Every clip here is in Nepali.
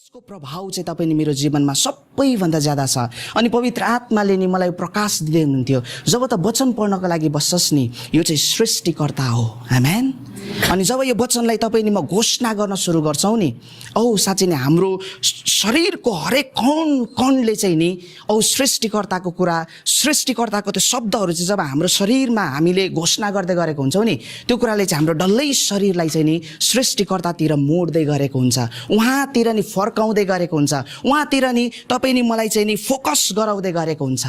यसको प्रभाव चाहिँ तपाईँ नि मेरो जीवनमा सबैभन्दा ज्यादा छ। अनि पवित्र आत्माले नि मलाई प्रकाश दिँदै हुनुहुन्थ्यो, जब त वचन पढ्नको लागि बस्छस् नि, यो चाहिँ सृष्टिकर्ता हो। आमेन। अनि जब यो वचनलाई तपाईँ नि म घोषणा गर्न सुरु गर्छौँ नि, साँच्चै नै हाम्रो शरीरको हरेक कणले चाहिँ नि सृष्टिकर्ताको कुरा, सृष्टिकर्ताको त्यो शब्दहरू चाहिँ जब हाम्रो शरीरमा हामीले घोषणा गर्दै गरेको हुन्छौँ नि, त्यो कुराले चाहिँ हाम्रो डल्लै शरीरलाई चाहिँ नि सृष्टिकर्तातिर मोड्दै गरेको हुन्छ, उहाँतिर नि फर्काउँदै गरेको हुन्छ, उहाँतिर नि तपाईँ नि मलाई चाहिँ नि फोकस गराउँदै गरेको हुन्छ।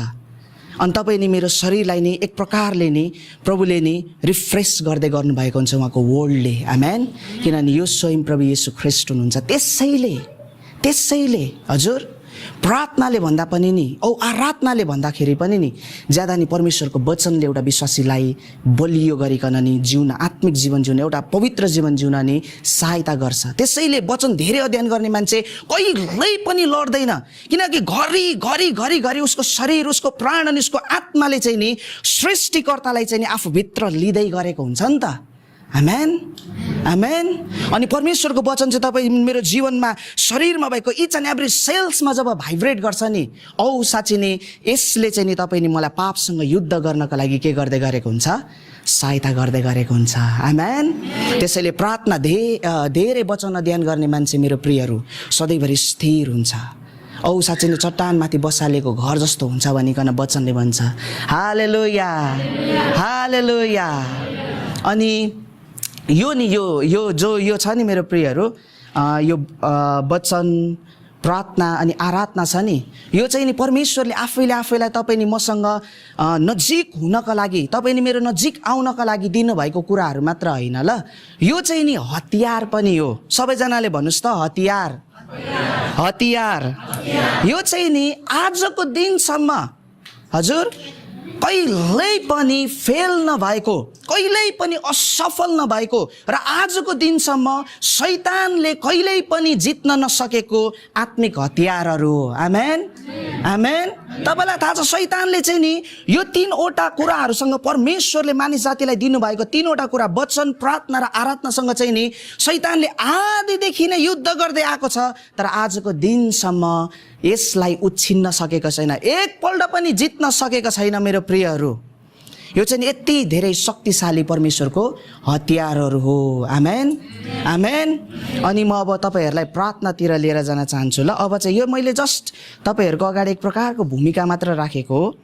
अनि तपाईँ नि मेरो शरीरलाई नि एक प्रकारले नि प्रभुले नि रिफ्रेस गर्दै गर्नुभएको हुन्छ उहाँको वर्डले। आमेन। किनभने यो स्वयं प्रभु येशू ख्रीष्ट हुनुहुन्छ। त्यसैले हजुर प्रार्थनाले भन्दा पनि नि आराधनाले भन्दाखेरि पनि नि ज्यादा नि परमेश्वरको वचनले एउटा विश्वासीलाई बलियो गरिकन नि जिउन, आत्मिक जीवन जिउन, एउटा पवित्र जीवन जिउन नि सहायता गर्छ। त्यसैले वचन धेरै अध्ययन गर्ने मान्छे कहिल्यै पनि लड्दैन, किनकि घरि उसको शरीर, उसको प्राण अनि उसको आत्माले चाहिँ नि सृष्टिकर्तालाई चाहिँ नि आफूभित्र लिँदै गरेको हुन्छ नि त। आमेन, आमेन। अनि परमेश्वरको वचन चाहिँ तपाईँ मेरो जीवनमा शरीरमा भएको इच एन्ड एभ्री सेल्समा जब भाइब्रेट गर्छ नि, साँच्चै नै यसले चाहिँ नि तपाईँ नि मलाई पापसँग युद्ध गर्नको लागि के गर्दै गरेको हुन्छ, सहायता गर्दै गरेको हुन्छ। आमेन। त्यसैले प्रार्थना धेरै वचन अध्ययन गर्ने मान्छे मेरो प्रियहरू सधैँभरि स्थिर हुन्छ। साँच्चै नै चट्टानमाथि बसालेको घर जस्तो हुन्छ भनिकन वचनले भन्छ। हालेलुया, हालेलुया। अनि यो छ नि मेरो प्रियहरू, यो वचन, प्रार्थना अनि आराधना छ नि, यो चाहिँ नि परमेश्वरले आफैलाई तपाईँ नि मसँग नजिक हुनको लागि, तपाईँ नि मेरो नजिक आउनको लागि दिनुभएको कुराहरू मात्र होइन ल, यो चाहिँ नि हतियार पनि हो। सबैजनाले भन्नुहोस् त, हतियार, हतियार। यो चाहिँ नि आजको दिनसम्म हजुर कहिल्यै पनि फेल नभएको, कहिल्यै पनि असफल नभएको र आजको दिनसम्म शैतानले कहिल्यै पनि जित्न नसकेको आत्मिक हतियारहरू हो। आमेन, आमेन। तपाईँलाई थाहा छ शैतानले चाहिँ नि यो तीनवटा कुराहरूसँग परमेश्वरले मानिस जातिलाई दिनुभएको तीनवटा कुरा, वचन, प्रार्थना र आराधनासँग चाहिँ नि शैतानले आदिदेखि नै युद्ध गर्दै आएको छ, तर आजको दिनसम्म यसलाई उछिन्न सकेको छैन, एकपल्ट पनि जित्न सकेको छैन मेरो प्रियहरू। यो चाहिँ यति धेरै शक्तिशाली परमेश्वरको हतियारहरू हो। आमेन, आमेन। अनि म अब तपाईँहरूलाई प्रार्थनातिर लिएर जान चाहन्छु ल। अब चाहिँ यो मैले जस्ट तपाईँहरूको अगाडि एक प्रकारको भूमिका मात्र राखेको हो।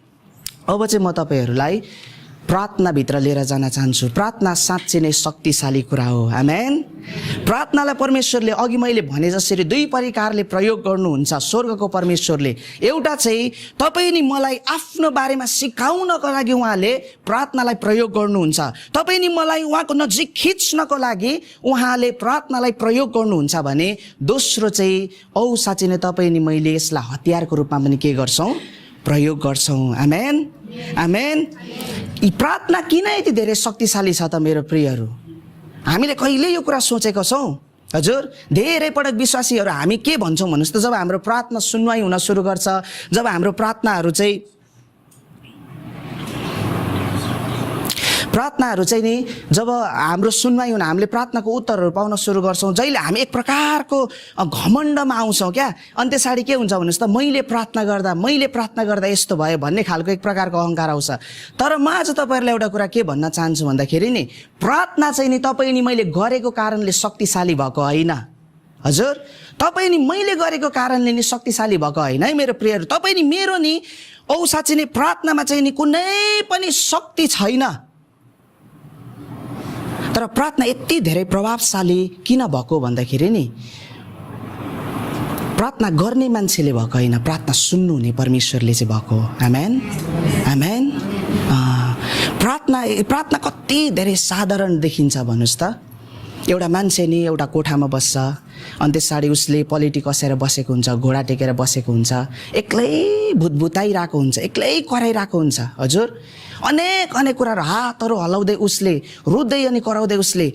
अब चाहिँ म तपाईँहरूलाई प्रार्थनाभित्र लिएर जान चाहन्छु। प्रार्थना साँच्चै नै शक्तिशाली कुरा हो। आमेन। प्रार्थनालाई परमेश्वरले अघि मैले भने जसरी दुई प्रकारले प्रयोग गर्नुहुन्छ स्वर्गको परमेश्वरले। एउटा चाहिँ तपाईँ नि मलाई आफ्नो बारेमा सिकाउनको लागि उहाँले प्रार्थनालाई प्रयोग गर्नुहुन्छ, तपाईँ नि मलाई उहाँको नजिक खिच्नको लागि उहाँले प्रार्थनालाई प्रयोग गर्नुहुन्छ भने दोस्रो चाहिँ साँच्चै नै तपाईँ नि मैले यसलाई हतियारको रूपमा पनि के गर्छौँ, प्रयोग गर्छौँ। आमेन, आमेन। यी प्रार्थना किन यति धेरै शक्तिशाली छ त मेरो प्रियहरू? हामीले कहिले यो कुरा सोचेको छौँ? हजुर धेरै पटक विश्वासीहरू हामी के भन्छौँ भन्नुहोस् त, जब हाम्रो प्रार्थना सुनवाई हुन सुरु गर्छ, जब हाम्रो प्रार्थनाहरू चाहिँ नि जब हाम्रो सुनवाई हुन, हामीले प्रार्थनाको उत्तरहरू पाउन सुरु गर्छौँ, जहिले हामी एक प्रकारको घमण्डमा आउँछौँ क्या। अनि त्यसरी के हुन्छ भन्नुहोस् त, मैले प्रार्थना गर्दा यस्तो भयो भन्ने खालको एक प्रकारको अहङ्कार आउँछ। तर म आज तपाईँहरूलाई एउटा कुरा के भन्न चाहन्छु भन्दाखेरि नि, प्रार्थना चाहिँ नि तपाईँ नि मैले गरेको कारणले शक्तिशाली भएको होइन। हजुर तपाईँ नि मैले गरेको कारणले नि शक्तिशाली भएको होइन है मेरो प्रियहरू। तपाईँ नि मेरो नि साँच्चै नै प्रार्थनामा चाहिँ नि कुनै पनि शक्ति छैन, तर प्रार्थना यति धेरै प्रभावशाली किन भएको भन्दाखेरि नि प्रार्थना गर्ने मान्छेले भएको होइन, प्रार्थना सुन्नुहुने परमेश्वरले चाहिँ भएको। आमेन, आमेन। प्रार्थना कति धेरै साधारण देखिन्छ भन्नुहोस् त। एउटा मान्छे नि एउटा कोठामा बस्छ, अनि त्यसरी उसले पलेटी कसेर बसेको हुन्छ, घोडा टेकेर बसेको हुन्छ, एक्लै भुतभुताइरहेको हुन्छ, एक्लै कराइरहेको हुन्छ। हजुर अनेक कुराहरू हातहरू हलाउँदै उसले रुँदै अनि कराउँदै उसले,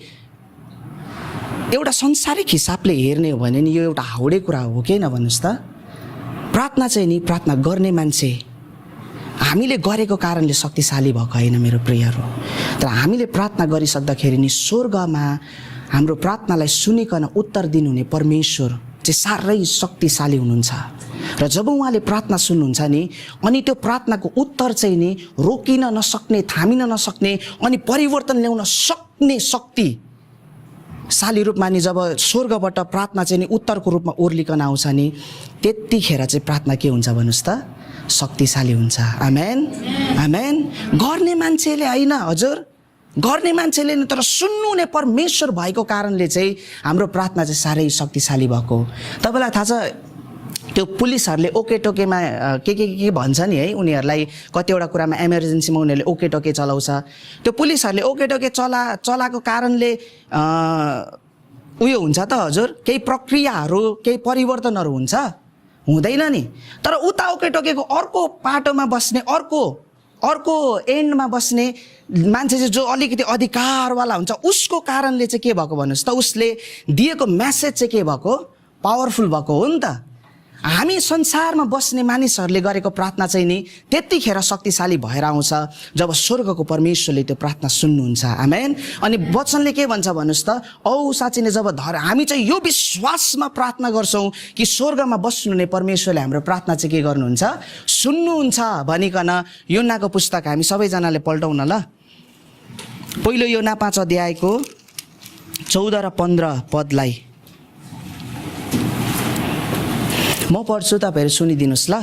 एउटा संसारिक हिसाबले हेर्ने हो भने नि यो एउटा हाउडे कुरा हो कि होइन भन्नुहोस् त। प्रार्थना चाहिँ नि प्रार्थना गर्ने मान्छे हामीले गरेको कारणले शक्तिशाली भएको होइन मेरो प्रियहरू। तर हामीले प्रार्थना गरिसक्दाखेरि नि स्वर्गमा हाम्रो प्रार्थनालाई सुनिकन उत्तर दिनुहुने परमेश्वर चाहिँ साह्रै शक्तिशाली हुनुहुन्छ र जब उहाँले प्रार्थना सुन्नुहुन्छ नि अनि त्यो प्रार्थनाको उत्तर चाहिँ नि रोकिन नसक्ने, थामिन नसक्ने अनि परिवर्तन ल्याउन सक्ने शक्तिशाली रूपमा नि जब स्वर्गबाट प्रार्थना चाहिँ नि उत्तरको रूपमा ओर्लिकन आउँछ नि त्यतिखेर चाहिँ प्रार्थना के हुन्छ भन्नुहोस् त? शक्तिशाली हुन्छ। आमेन आमेन। गर्ने मान्छेले होइन हजुर, गर्ने मान्छेले नि, तर सुन्नुहुने परमेश्वर भएको कारणले चाहिँ हाम्रो प्रार्थना चाहिँ साह्रै शक्तिशाली भएको। तपाईँलाई थाहा छ त्यो पुलिसहरूले ओके टोकेमा के भन्छ नि है, उनीहरूलाई कतिवटा कुरामा इमर्जेन्सीमा उनीहरूले ओके टोके चलाउँछ। त्यो पुलिसहरूले ओके टोके चलाएको कारणले उयो हुन्छ त हजुर, केही प्रक्रियाहरू केही परिवर्तनहरू हुन्छ? हुँदैन नि। तर उता ओके टोकेको अर्को पाटोमा बस्ने, अर्को एन्डमा बस्ने मान्छे चाहिँ जो अलिकति अधिकारवाला हुन्छ उसको कारणले चाहिँ के भएको भन्नुहोस् त? उसले दिएको मेसेज चाहिँ के भएको? पावरफुल भएको हो नि त। हामी संसारमा बस्ने मानिसहरूले गरेको प्रार्थना चाहिँ नि त्यतिखेर शक्तिशाली भएर आउँछ जब स्वर्गको परमेश्वरले त्यो प्रार्थना सुन्नुहुन्छ। आमेन। अनि वचनले के भन्छ भन्नुहोस् त? औ साँच्चै नै जब हामी चाहिँ यो विश्वासमा प्रार्थना गर्छौँ कि स्वर्गमा बस्नुहुने परमेश्वरले हाम्रो प्रार्थना चाहिँ के गर्नुहुन्छ? सुन्नुहुन्छ भनिकन योनाको पुस्तक हामी सबैजनाले पल्टौँ न ल। पहिलो योना 5 अध्यायको 14 र 15 पदलाई म पढ्छु, तपाईँहरू सुनिदिनुहोस् ल।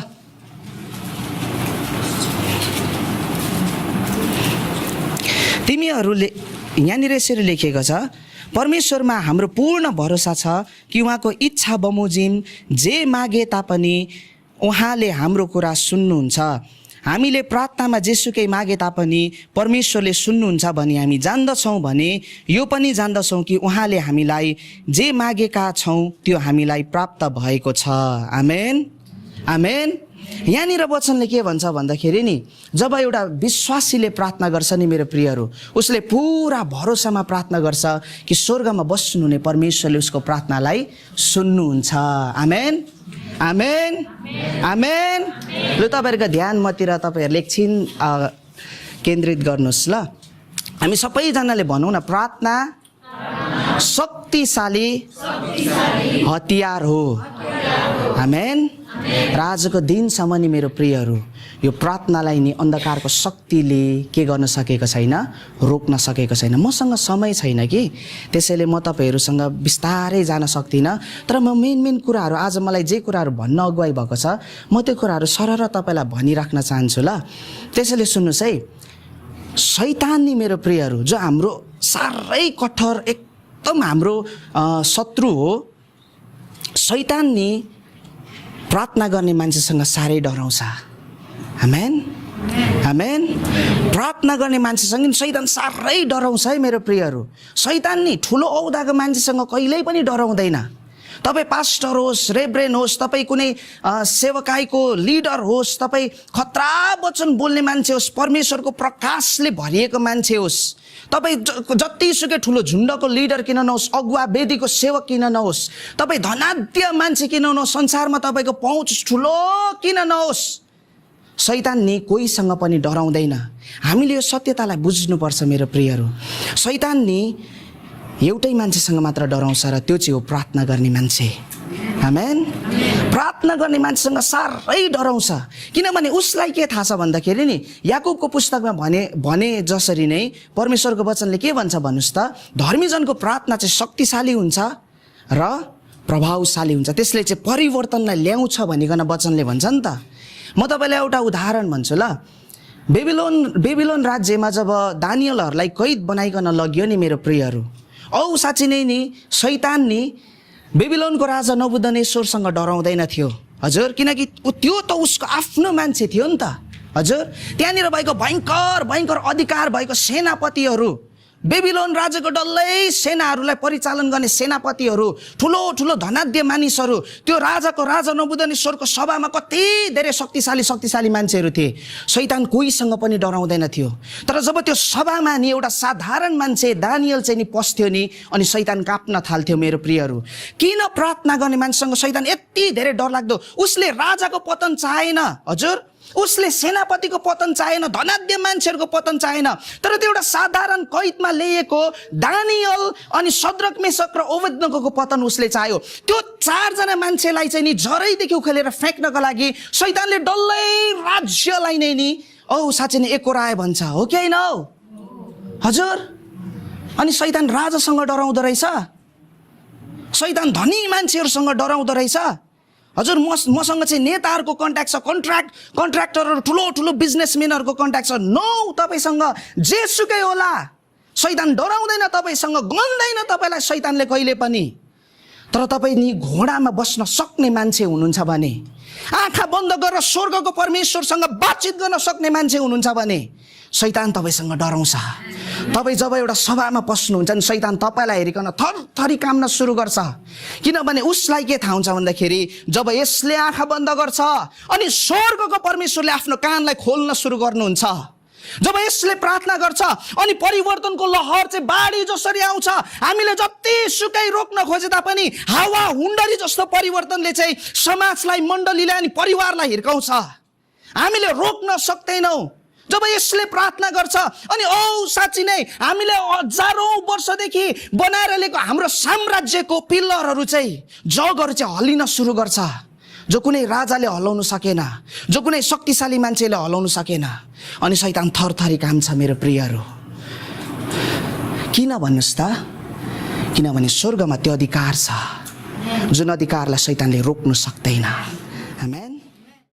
तिमीहरूले यहाँनिर यसरी लेखिएको छ, परमेश्वरमा हाम्रो पूर्ण भरोसा छ कि उहाँको इच्छा बमोजिम जे मागे तापनि उहाँले हाम्रो कुरा सुन्नुहुन्छ। हामीले प्रार्थनामा जेसुकै मागे तापनि परमेश्वरले सुन्नुहुन्छ भनी हामी जान्दछौँ भने यो पनि जान्दछौँ कि उहाँले हामीलाई जे मागेका छौँ त्यो हामीलाई प्राप्त भएको छ। आमेन आमेन। यहाँनिर वचनले के भन्छ भन्दाखेरि नि जब एउटा विश्वासीले प्रार्थना गर्छ नि मेरो प्रियहरू, उसले पुरा भरोसामा प्रार्थना गर्छ कि स्वर्गमा बस्नुहुने परमेश्वरले उसको प्रार्थनालाई सुन्नुहुन्छ। आमेन आमेन आमेन। ल तपाईँहरूको ध्यान मतिर तपाईँहरूले एकछिन केन्द्रित गर्नुहोस् ल। हामी सबैजनाले भनौँ न, प्रार्थना शक्तिशाली हतियार हो। आमेन। र आजको दिनसम्म नि मेरो प्रियहरू यो प्रार्थनालाई नि अन्धकारको शक्तिले के गर्न सकेको छैन? रोक्न सकेको छैन। मसँग समय छैन कि त्यसैले म तपाईँहरूसँग बिस्तारै जान सक्दिनँ, तर म मेन कुराहरू आज मलाई जे कुराहरू भन्न अगुवाई भएको छ म त्यो कुराहरू सरर तपाईँलाई भनिराख्न चाहन्छु ल। त्यसैले सुन्नुहोस् है, शैतान नि मेरो प्रियहरू जो हाम्रो साह्रै कठोर एकदम हाम्रो शत्रु हो, शैतान नि प्रार्थना गर्ने मान्छेसँग साह्रै डराउँछ। आमेन आमेन। प्रार्थना गर्ने मान्छेसँग शैतान साह्रै डराउँछ है मेरो प्रियहरू। शैतान नि ठुलो औदाको मान्छेसँग कहिल्यै पनि डराउँदैन। तपाईँ पास्टर होस्, रेब्रेन होस्, तपाईँ कुनै सेवकाईको लिडर होस्, तपाईँ खतरा वचन बोल्ने मान्छे होस्, परमेश्वरको प्रकाशले भरिएको मान्छे होस्, तपाईँ जतिसुकै ठुलो झुन्डको लिडर किन नहोस्, अगुवा वेदीको सेवक किन नहोस्, तपाईँ धनाढ्य मान्छे किन नहोस्, संसारमा तपाईँको पहुँच ठुलो किन नहोस्, शैतान नि कोहीसँग पनि डराउँदैन। हामीले यो सत्यतालाई बुझ्नुपर्छ मेरो प्रियहरू। शैतान नि एउटै मान्छेसँग मात्र डराउँछ र त्यो चाहिँ हो प्रार्थना गर्ने मान्छे। आमेन। प्रार्थना गर्ने मान्छेसँग साह्रै डराउँछ, किनभने उसलाई के थाहा छ भन्दाखेरि नि याकुबको पुस्तकमा भने जसरी नै परमेश्वरको वचनले के भन्छ भन्नुहोस् त? धर्मीजनको प्रार्थना चाहिँ शक्तिशाली हुन्छ र प्रभावशाली हुन्छ, त्यसले चाहिँ परिवर्तनलाई ल्याउँछ भनिकन वचनले भन्छ नि त। म तपाईँलाई एउटा उदाहरण भन्छु ल। बेबिलोन राज्यमा जब दानियलहरूलाई कैद बनाइकन लगियो नि मेरो प्रियहरू, औ साँच्ची नै नि शैतान नि बेबिलोनको राजा नबुकदनेस्सरसँग डराउँदैन थियो हजुर, किनकि त्यो त उसको आफ्नो मान्छे थियो नि त हजुर। त्यहाँनिर भएको भयङ्कर अधिकार भएको सेनापतिहरू, बेबिलोन राजाको डल्लै सेनाहरूलाई परिचालन गर्ने सेनापतिहरू, ठुलो धनाढ्य मानिसहरू, त्यो राजा नबुकदनेस्सरको सभामा कति धेरै शक्तिशाली मान्छेहरू थिए। शैतान कोहीसँग पनि डराउँदैन थियो। तर जब त्यो सभामा नि एउटा साधारण मान्छे दानियल चाहिँ नि पस्थ्यो नि, अनि शैतान काप्न थाल्थ्यो मेरो प्रियहरू। किन प्रार्थना गर्ने मान्छेसँग शैतान यति धेरै डरलाग्दो? उसले राजाको पतन चाहेन हजुर, उसले सेनापतिको पतन चाहेन, धनाढ्य मान्छेहरूको पतन चाहेन, तर त्यो एउटा साधारण कैदमा ल्याइएको दानियल अनि शद्रक मेशक र ओबेदनगोको पतन उसले चाह्यो। त्यो 4 जना मान्छेलाई चाहिँ नि झरैदेखि उखेलेर फ्याँक्नको लागि शैतानले डल्लै राज्यलाई नै नि साँच्चै नै एकोराए भन्छ, हो कि होइन हौ? हजुर, अनि शैतान राजासँग डराउँदो रहेछ, शैतान धनी मान्छेहरूसँग डराउँदो रहेछ। हजुर, मसँग चाहिँ नेताहरूको कन्ट्याक्ट छ, कन्ट्र्याक्टरहरू, ठुलो ठुलो बिजनेसम्यानहरूको कन्ट्याक्ट छ। नो, तपाईँसँग जेसुकै होला, शैतान डराउँदैन तपाईँसँग, गन्दैन तपाईँलाई शैतानले कहिले पनि। तर तपाईँ नि घोडामा बस्न सक्ने मान्छे हुनुहुन्छ भने, आँखा बन्द गरेर स्वर्गको परमेश्वरसँग बातचित गर्न सक्ने मान्छे हुनुहुन्छ भने शैतान तपाईँसँग डराउँछ। तपाईँ जब एउटा सभामा पस्नुहुन्छ नि शैतान तपाईँलाई हेरिकन थरथरी काम्न सुरु गर्छ। किनभने उसलाई के थाहा हुन्छ भन्दाखेरि जब यसले आँखा बन्द गर्छ अनि स्वर्गको परमेश्वरले आफ्नो कानलाई खोल्न सुरु गर्नुहुन्छ, जब यसले प्रार्थना गर्छ अनि परिवर्तनको लहर चाहिँ बाढी जसरी आउँछ, हामीले जति सुकै रोक्न खोजे तापनि हावा हुन्डरी जस्तो परिवर्तनले चाहिँ समाजलाई, मण्डलीलाई अनि परिवारलाई हिर्काउँछ, हामीले रोक्न सक्दैनौँ। जब यसले प्रार्थना गर्छ अनि साँच्ची नै हामीले हजारौं वर्षदेखि बनाएर ल्याएको हाम्रो साम्राज्यको पिल्लरहरू चाहिँ, जगहरू चाहिँ हल्लिन सुरु गर्छ, जो कुनै राजाले हल्लाउन सकेन, जो कुनै शक्तिशाली मान्छेले हल्लाउन सकेन, अनि शैतान थरथरी काम्छ। मेरो प्रियहरू, किन भन्नुहोस् त? किनभने स्वर्गमा त्यो अधिकार छ जुन अधिकारलाई शैतानले रोक्न सक्दैन।